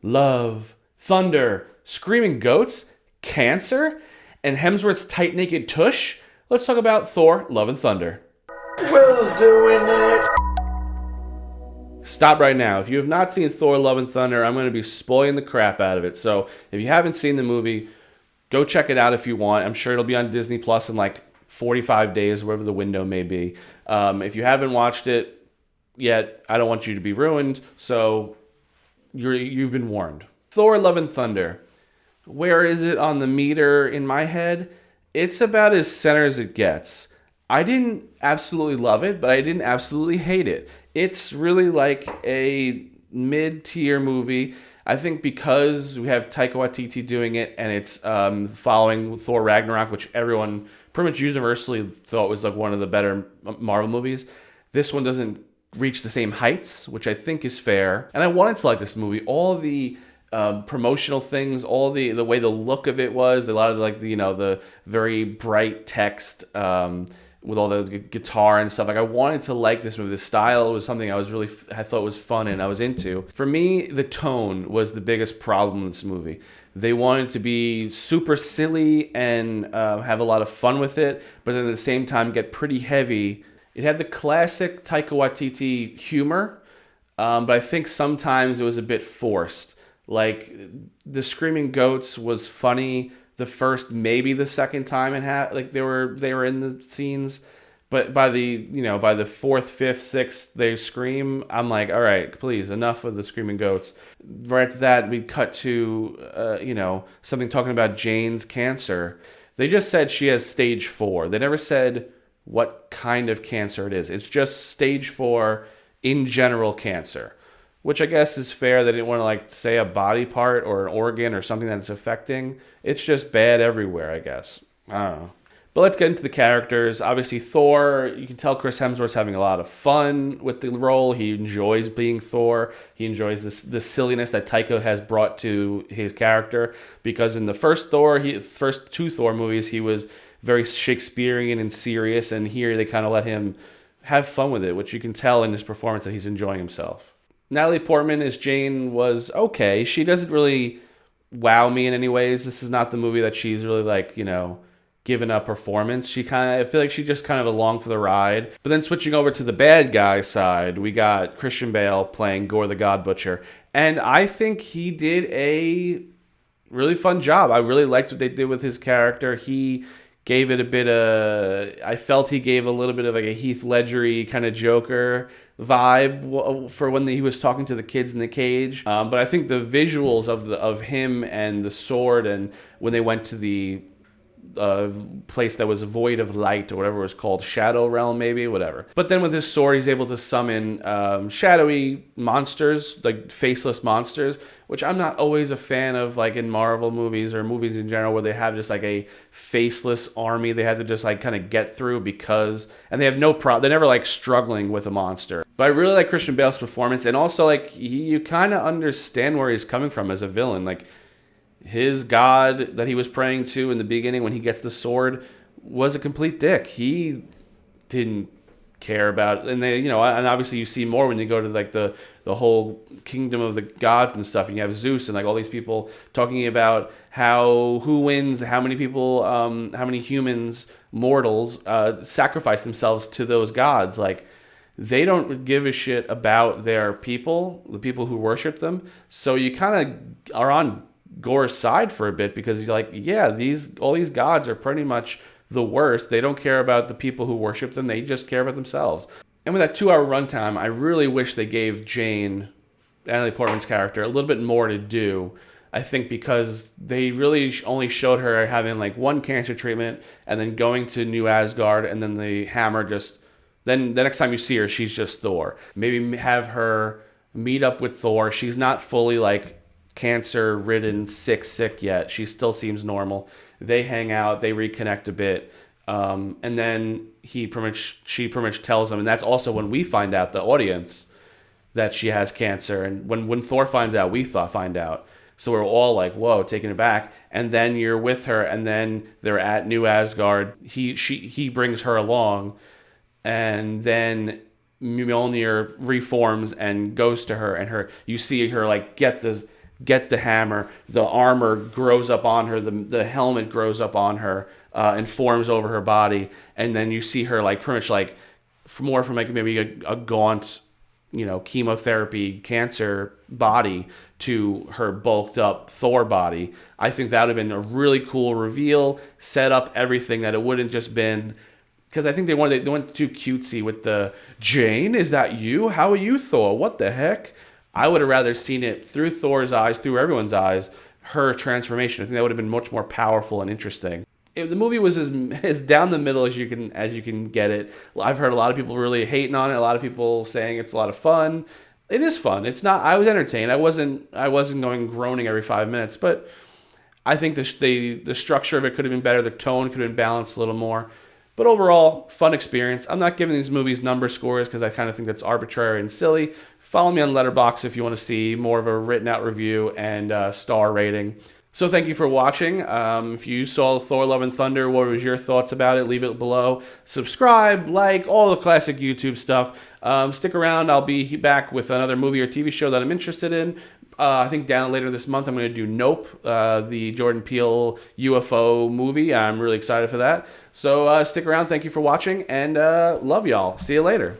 love, thunder, screaming goats, cancer, and Hemsworth's tight naked tush, let's talk about Thor, Love and Thunder. Will's doing it. Stop right now. If you have not seen Thor, Love and Thunder, I'm going to be spoiling the crap out of it. So if you haven't seen the movie, go check it out if you want. I'm sure it'll be on Disney Plus in like 45 days, wherever the window may be. If you haven't watched it yet, I don't want you to be ruined. So you've been warned. Thor, Love and Thunder. Where is it on the meter in my head? It's about as center as it gets. I didn't absolutely love it, but I didn't absolutely hate it. It's really like a mid-tier movie. I think because we have Taika Waititi doing it, and it's following Thor Ragnarok, which everyone pretty much universally thought was like one of the better Marvel movies. This one doesn't reach the same heights, which I think is fair. And I wanted to like this movie. All the promotional things, all the way the look of it was, a lot of the very bright text with all the guitar and stuff. Like I wanted to like this movie. The style was something I thought was fun and I was into. For me, the tone was the biggest problem with this movie. They wanted to be super silly and have a lot of fun with it, but then at the same time get pretty heavy. It had the classic Taika Waititi humor, but I think sometimes it was a bit forced. Like the screaming goats was funny the first, maybe the second time it had, like they were in the scenes, but by the fourth, fifth, sixth they scream, I'm like, all right, please, enough of the screaming goats. Right after that, we cut to something talking about Jane's cancer. They just said she has stage 4. They never said what kind of cancer it is. It's just stage 4 in general cancer, which I guess is fair. They didn't want to say a body part or an organ or something that it's affecting. It's just bad everywhere, I guess. I don't know. But let's get into the characters. Obviously, Thor, you can tell Chris Hemsworth's having a lot of fun with the role. He enjoys being Thor. He enjoys the silliness that Taika has brought to his character. Because in the first first 2 Thor movies, he was very Shakespearean and serious. And here they kind of let him have fun with it, which you can tell in his performance that he's enjoying himself. Natalie Portman as Jane was okay. She doesn't really wow me in any ways. This is not the movie that she's really given a performance. I feel like she just kind of along for the ride. But then switching over to the bad guy side, we got Christian Bale playing Gore the God Butcher. And I think he did a really fun job. I really liked what they did with his character. He gave it I felt he gave a little bit of like a Heath Ledger-y kind of Joker vibe for when he was talking to the kids in the cage. But I think the visuals of him and the sword, and when they went to the place that was void of light or whatever it was called, Shadow Realm maybe, whatever. But then with his sword, he's able to summon shadowy monsters, like faceless monsters, which I'm not always a fan of, like in Marvel movies or movies in general, where they have just like a faceless army they have to just kind of get through and they have no problem. They're never struggling with a monster. But I really like Christian Bale's performance, and also you kind of understand where he's coming from as a villain. His god that he was praying to in the beginning when he gets the sword was a complete dick. He didn't care about, and and obviously you see more when you go to the whole kingdom of the gods and stuff, and you have Zeus and all these people talking about who wins, how many people, how many humans, mortals, sacrifice themselves to those gods. They don't give a shit about their people, the people who worship them. So you kind of are on Gore's side for a bit, because he's all these gods are pretty much the worst. They don't care about the people who worship them. They just care about themselves. And with that 2-hour runtime, I really wish they gave Jane, Natalie Portman's character, a little bit more to do. I think because they really only showed her having one cancer treatment and then going to New Asgard, and then the hammer then the next time you see her, she's just Thor. Maybe have her meet up with Thor. She's not fully cancer-ridden, sick yet. She still seems normal. They hang out, they reconnect a bit, and then she pretty much tells him, and that's also when we find out, the audience, that she has cancer. And when Thor finds out, we find out. So we're all whoa, taken aback. And then you're with her, and then they're at New Asgard. He brings her along, and then Mjolnir reforms and goes to her, and you see her get get the hammer. The armor grows up on her. The helmet grows up on her and forms over her body. And then you see her like pretty much like more from like maybe a gaunt, chemotherapy cancer body to her bulked up Thor body. I think that would have been a really cool reveal, set up everything that it wouldn't just been, because I think they went too cutesy with the Jane, is that you? How are you, Thor? What the heck? I would have rather seen it through Thor's eyes, through everyone's eyes, her transformation. I think that would have been much more powerful and interesting. If the movie was as down the middle as you can get it. I've heard a lot of people really hating on it. A lot of people saying it's a lot of fun. It is fun. It's not. I was entertained. I wasn't going groaning every 5 minutes. But I think the structure of it could have been better. The tone could have been balanced a little more. But overall, fun experience. I'm not giving these movies number scores because I kind of think that's arbitrary and silly. Follow me on Letterboxd if you want to see more of a written out review and star rating. So thank you for watching. If you saw Thor Love and Thunder, what was your thoughts about it? Leave it below. Subscribe, like, all the classic YouTube stuff. Stick around. I'll be back with another movie or TV show that I'm interested in. I think later this month I'm going to do Nope, the Jordan Peele UFO movie. I'm really excited for that. So stick around. Thank you for watching, and love y'all. See you later.